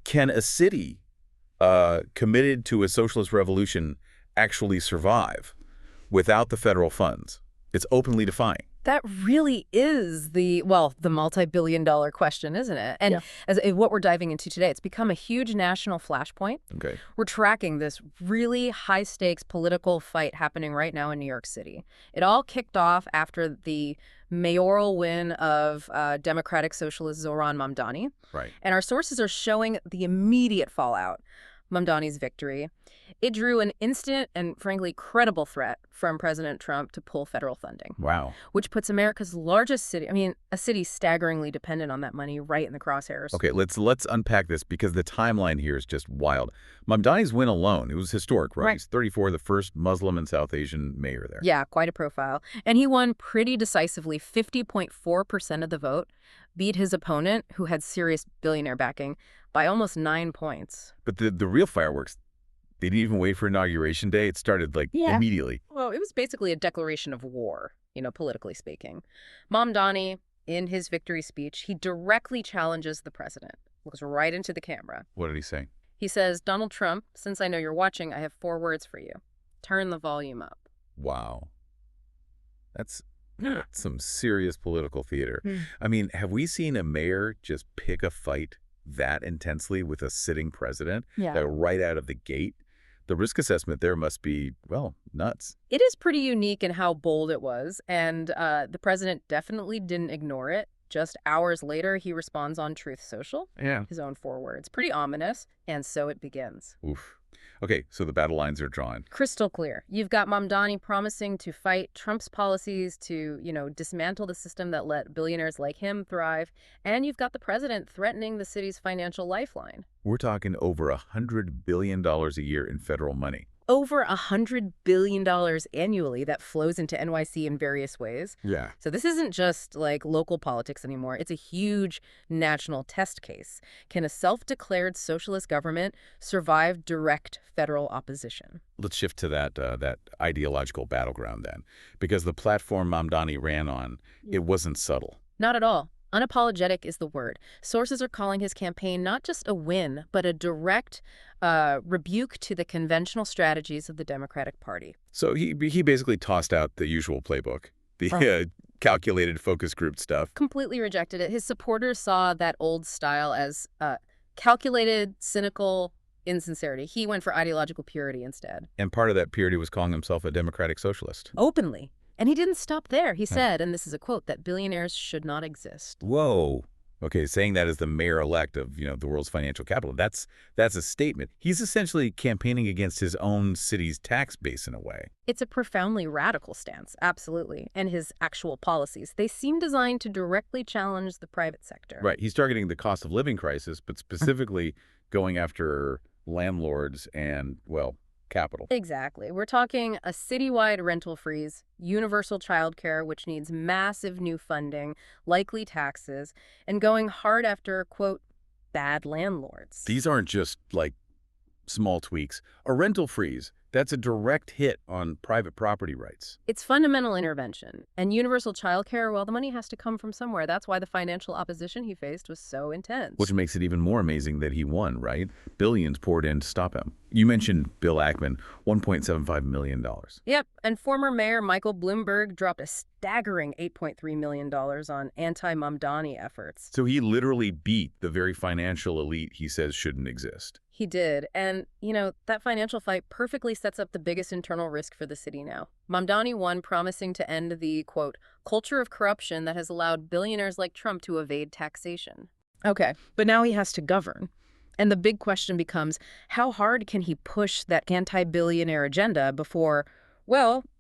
Can a city committed to a socialist revolution actually survive without the federal funds? It's openly defying. That really is the multi-billion-dollar question, isn't it? And what we're diving into today, it's become a huge national flashpoint. Okay. We're tracking this really high-stakes political fight happening right now in New York City. It all kicked off after the mayoral win of Democratic Socialist Zohran Mamdani. Right. And our sources are showing the immediate fallout. Mamdani's victory. It drew an instant and, frankly, credible threat from President Trump to pull federal funding. Wow. Which puts America's largest city, a city staggeringly dependent on that money, right in the crosshairs. Okay, let's unpack this because the timeline here is just wild. Mamdani's win alone, it was historic, right? He's 34, the first Muslim and South Asian mayor there. Yeah, quite a profile. And he won pretty decisively, 50.4% of the vote, beat his opponent, who had serious billionaire backing, by almost 9 points. But the real fireworks, they didn't even wait for Inauguration Day. It started, immediately. Well, it was basically a declaration of war, politically speaking. Mamdani, in his victory speech, he directly challenges the president, looks right into the camera. What did he say? He says, "Donald Trump, since I know you're watching, I have 4 words for you. Turn the volume up." Wow. That's some serious political theater. Have we seen a mayor just pick a fight that intensely with a sitting president? Right out of the gate? The risk assessment there must be, nuts. It is pretty unique in how bold it was, and the president definitely didn't ignore it. Just hours later, he responds on Truth Social. His own 4 words. Pretty ominous, and so it begins. Oof. Okay, so the battle lines are drawn. Crystal clear. You've got Mamdani promising to fight Trump's policies to, dismantle the system that let billionaires like him thrive. And you've got the president threatening the city's financial lifeline. We're talking over $100 billion a year in federal money. Over $100 billion annually that flows into NYC in various ways. Yeah. So this isn't just like local politics anymore. It's a huge national test case. Can a self-declared socialist government survive direct federal opposition? Let's shift to that ideological battleground then, because the platform Mamdani ran on, it wasn't subtle. Not at all. Unapologetic is the word. Sources are calling his campaign not just a win, but a direct rebuke to the conventional strategies of the Democratic Party. So he basically tossed out the usual playbook, the calculated focus group stuff. Completely rejected it. His supporters saw that old style as calculated, cynical insincerity. He went for ideological purity instead. And part of that purity was calling himself a democratic socialist. Openly. And he didn't stop there. He said, and this is a quote, that billionaires should not exist. Whoa. Okay, saying that as the mayor-elect of, the world's financial capital, that's a statement. He's essentially campaigning against his own city's tax base in a way. It's a profoundly radical stance, absolutely. And his actual policies, they seem designed to directly challenge the private sector. Right. He's targeting the cost of living crisis, but specifically going after landlords and, capital. Exactly. We're talking a citywide rental freeze, universal childcare, which needs massive new funding, likely taxes, and going hard after, quote, bad landlords. These aren't just, small tweaks. A rental freeze, that's a direct hit on private property rights. It's fundamental intervention. And universal childcare, the money has to come from somewhere. That's why the financial opposition he faced was so intense. Which makes it even more amazing that he won, right? Billions poured in to stop him. You mentioned Bill Ackman, $1.75 million. Yep, and former Mayor Michael Bloomberg dropped a staggering $8.3 million on anti-Mamdani efforts. So he literally beat the very financial elite he says shouldn't exist. He did. And, that financial fight perfectly sets up the biggest internal risk for the city now. Mamdani won, promising to end the, quote, culture of corruption that has allowed billionaires like Trump to evade taxation. Okay, but now he has to govern. And the big question becomes, how hard can he push that anti-billionaire agenda before,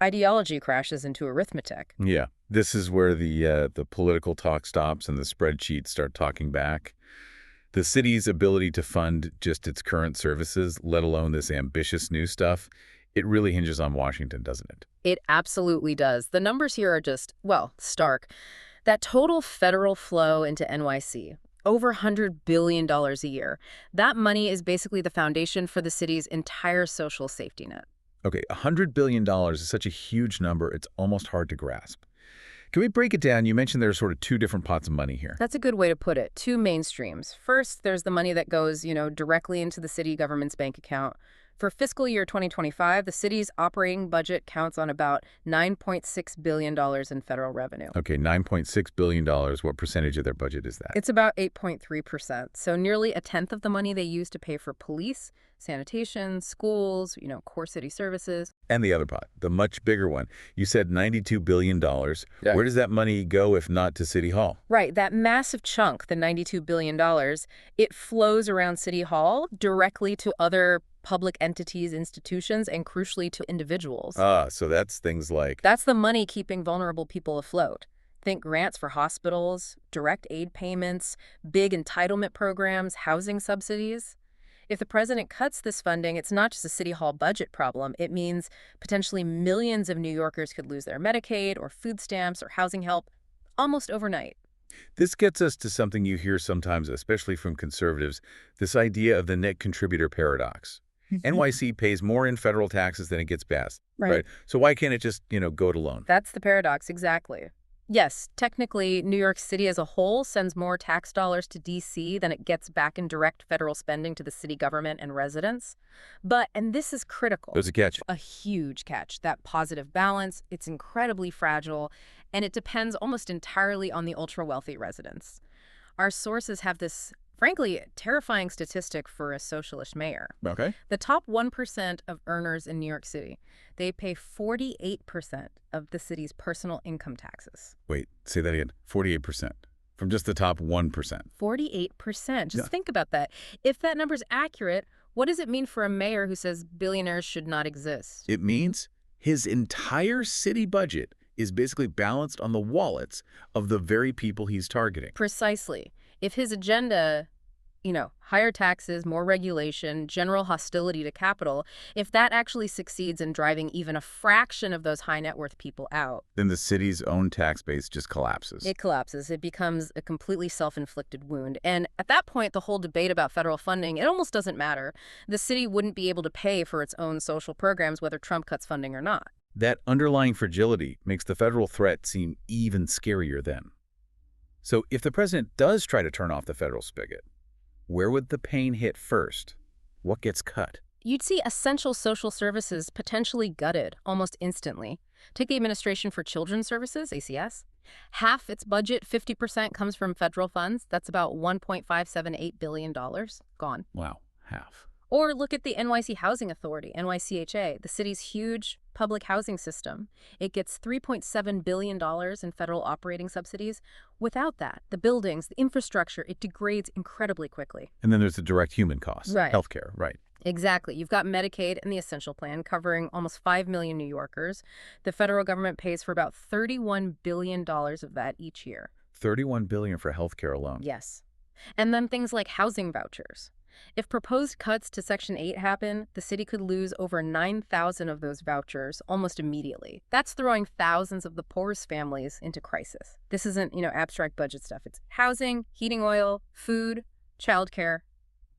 ideology crashes into arithmetic? Yeah, this is where the political talk stops and the spreadsheets start talking back. The city's ability to fund just its current services, let alone this ambitious new stuff, it really hinges on Washington, doesn't it? It absolutely does. The numbers here are just, stark. That total federal flow into NYC, over $100 billion a year. That money is basically the foundation for the city's entire social safety net. Okay, $100 billion is such a huge number, it's almost hard to grasp. Can we break it down? You mentioned there's sort of two different pots of money here. That's a good way to put it. Two mainstreams. First, there's the money that goes, directly into the city government's bank account. For fiscal year 2025, the city's operating budget counts on about $9.6 billion in federal revenue. Okay, $9.6 billion. What percentage of their budget is that? It's about 8.3%. So nearly a tenth of the money they use to pay for police, sanitation, schools, core city services. And the other pot, the much bigger one. You said $92 billion. Yeah. Where does that money go if not to City Hall? Right, that massive chunk, the $92 billion, it flows around City Hall directly to other public entities, institutions, and crucially to individuals. So that's things like... That's the money keeping vulnerable people afloat. Think grants for hospitals, direct aid payments, big entitlement programs, housing subsidies. If the president cuts this funding, it's not just a City Hall budget problem. It means potentially millions of New Yorkers could lose their Medicaid or food stamps or housing help almost overnight. This gets us to something you hear sometimes, especially from conservatives, this idea of the net contributor paradox. NYC pays more in federal taxes than it gets passed. Right. So why can't it just, go it alone? That's the paradox, exactly. Yes, technically, New York City as a whole sends more tax dollars to D.C. than it gets back in direct federal spending to the city government and residents. But, and this is critical. There's a catch. A huge catch. That positive balance, it's incredibly fragile, and it depends almost entirely on the ultra-wealthy residents. Our sources have this, frankly, terrifying statistic for a socialist mayor. Okay. The top 1% of earners in New York City, they pay 48% of the city's personal income taxes. Wait, say that again. 48%. From just the top 1%. 48%. Just think about that. If that number's accurate, what does it mean for a mayor who says billionaires should not exist? It means his entire city budget is basically balanced on the wallets of the very people he's targeting. Precisely. If his agenda, higher taxes, more regulation, general hostility to capital, if that actually succeeds in driving even a fraction of those high net worth people out, then the city's own tax base just collapses. It collapses. It becomes a completely self-inflicted wound. And at that point, the whole debate about federal funding, it almost doesn't matter. The city wouldn't be able to pay for its own social programs, whether Trump cuts funding or not. That underlying fragility makes the federal threat seem even scarier then. So if the president does try to turn off the federal spigot, where would the pain hit first? What gets cut? You'd see essential social services potentially gutted almost instantly. Take the Administration for Children's Services, ACS. Half its budget, 50%, comes from federal funds. That's about $1.578 billion. Gone. Wow, half. Or look at the NYC Housing Authority, NYCHA, the city's huge public housing system. It gets $3.7 billion in federal operating subsidies. Without that, the buildings, the infrastructure, it degrades incredibly quickly. And then there's the direct human costs. Right. Healthcare, right. Exactly. You've got Medicaid and the Essential Plan covering almost 5 million New Yorkers. The federal government pays for about $31 billion of that each year. $31 billion for healthcare alone. Yes. And then things like housing vouchers. If proposed cuts to Section 8 happen, the city could lose over 9,000 of those vouchers almost immediately. That's throwing thousands of the poorest families into crisis. This isn't, abstract budget stuff. It's housing, heating oil, food, childcare,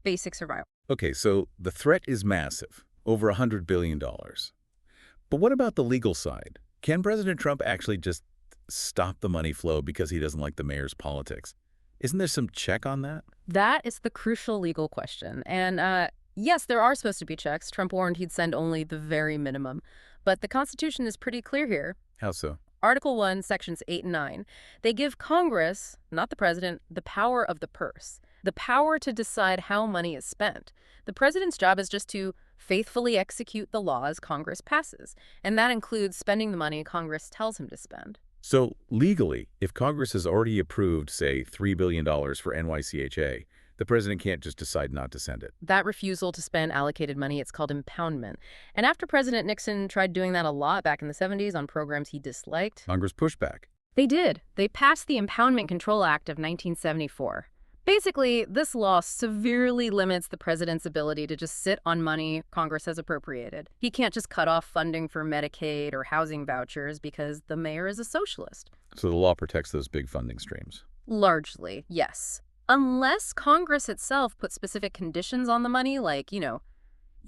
basic survival. Okay, so the threat is massive, over $100 billion. But what about the legal side? Can President Trump actually just stop the money flow because he doesn't like the mayor's politics? Isn't there some check on that? That is the crucial legal question. And yes, there are supposed to be checks. Trump warned he'd send only the very minimum. But the Constitution is pretty clear here. How so? Article 1, Sections 8 and 9. They give Congress, not the president, the power of the purse, the power to decide how money is spent. The president's job is just to faithfully execute the laws Congress passes. And that includes spending the money Congress tells him to spend. So legally, if Congress has already approved, say, $3 billion for NYCHA, the president can't just decide not to send it. That refusal to spend allocated money, it's called impoundment. And after President Nixon tried doing that a lot back in the 70s on programs he disliked, Congress pushed back. They did. They passed the Impoundment Control Act of 1974. Basically, this law severely limits the president's ability to just sit on money Congress has appropriated. He can't just cut off funding for Medicaid or housing vouchers because the mayor is a socialist. So the law protects those big funding streams. Largely, yes. Unless Congress itself puts specific conditions on the money, like, you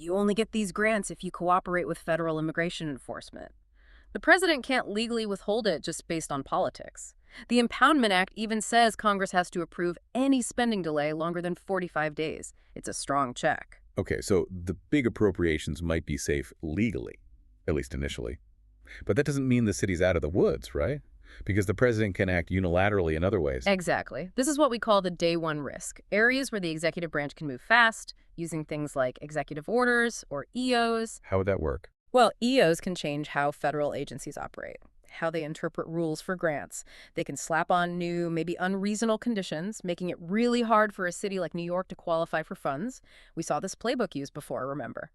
only get these grants if you cooperate with federal immigration enforcement. The president can't legally withhold it just based on politics. The Impoundment Act even says Congress has to approve any spending delay longer than 45 days. It's a strong check. Okay, so the big appropriations might be safe legally, at least initially. But that doesn't mean the city's out of the woods, right? Because the president can act unilaterally in other ways. Exactly. This is what we call the day one risk. Areas where the executive branch can move fast, using things like executive orders or EOs. How would that work? Well, EOs can change how federal agencies operate, how they interpret rules for grants. They can slap on new, maybe unreasonable conditions, making it really hard for a city like New York to qualify for funds. We saw this playbook used before, remember?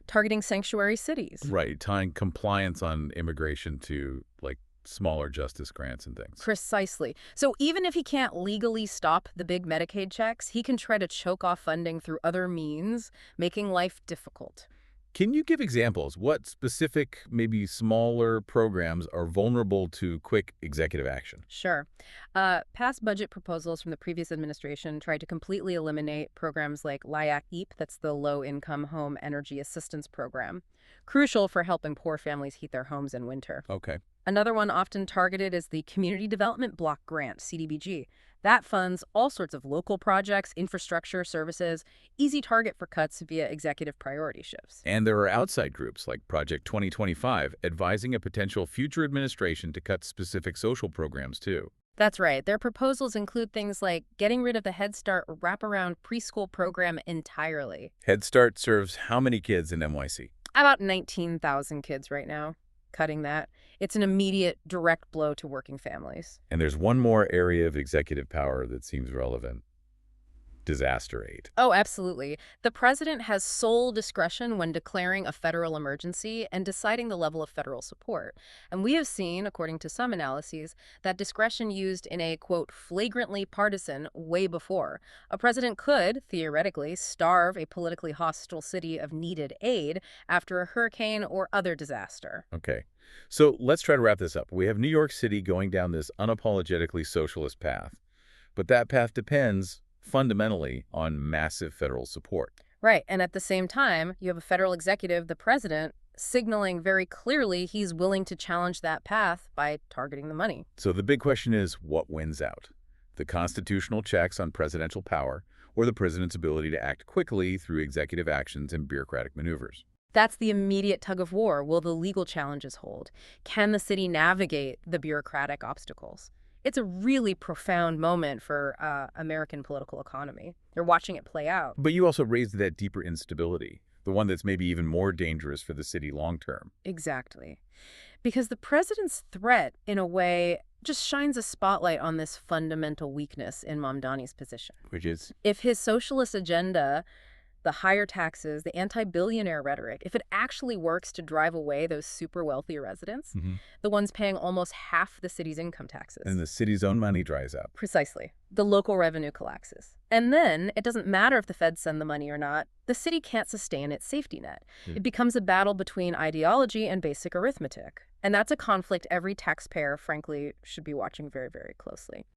Targeting sanctuary cities. Right, tying compliance on immigration to, like, smaller justice grants and things. Precisely. So even if he can't legally stop the big Medicaid checks, he can try to choke off funding through other means, making life difficult. Can you give examples? What specific, maybe smaller programs are vulnerable to quick executive action? Sure. Past budget proposals from the previous administration tried to completely eliminate programs like LIAC-EAP, that's the Low-Income Home Energy Assistance Program, crucial for helping poor families heat their homes in winter. Okay. Another one often targeted is the Community Development Block Grant, CDBG. That funds all sorts of local projects, infrastructure, services, easy target for cuts via executive priority shifts. And there are outside groups like Project 2025 advising a potential future administration to cut specific social programs, too. That's right. Their proposals include things like getting rid of the Head Start wraparound preschool program entirely. Head Start serves how many kids in NYC? About 19,000 kids right now. Cutting that. It's an immediate, direct blow to working families. And there's one more area of executive power that seems relevant. Disaster aid. Oh, absolutely. The president has sole discretion when declaring a federal emergency and deciding the level of federal support. And we have seen, according to some analyses, that discretion used in a, quote, flagrantly partisan way before. A president could, theoretically, starve a politically hostile city of needed aid after a hurricane or other disaster. Okay. So let's try to wrap this up. We have New York City going down this unapologetically socialist path. But that path depends fundamentally on massive federal support. Right. And at the same time, you have a federal executive, the president, signaling very clearly he's willing to challenge that path by targeting the money. So the big question is, what wins out? The constitutional checks on presidential power or the president's ability to act quickly through executive actions and bureaucratic maneuvers? That's the immediate tug of war. Will the legal challenges hold? Can the city navigate the bureaucratic obstacles? It's a really profound moment for American political economy. They're watching it play out. But you also raised that deeper instability, the one that's maybe even more dangerous for the city long term. Exactly. Because the president's threat, in a way, just shines a spotlight on this fundamental weakness in Mamdani's position. Which is? If his socialist agenda, the higher taxes, the anti-billionaire rhetoric, if it actually works to drive away those super wealthy residents, the ones paying almost half the city's income taxes. And the city's own money dries up. Precisely. The local revenue collapses. And then it doesn't matter if the feds send the money or not. The city can't sustain its safety net. It becomes a battle between ideology and basic arithmetic. And that's a conflict every taxpayer, frankly, should be watching very, very closely.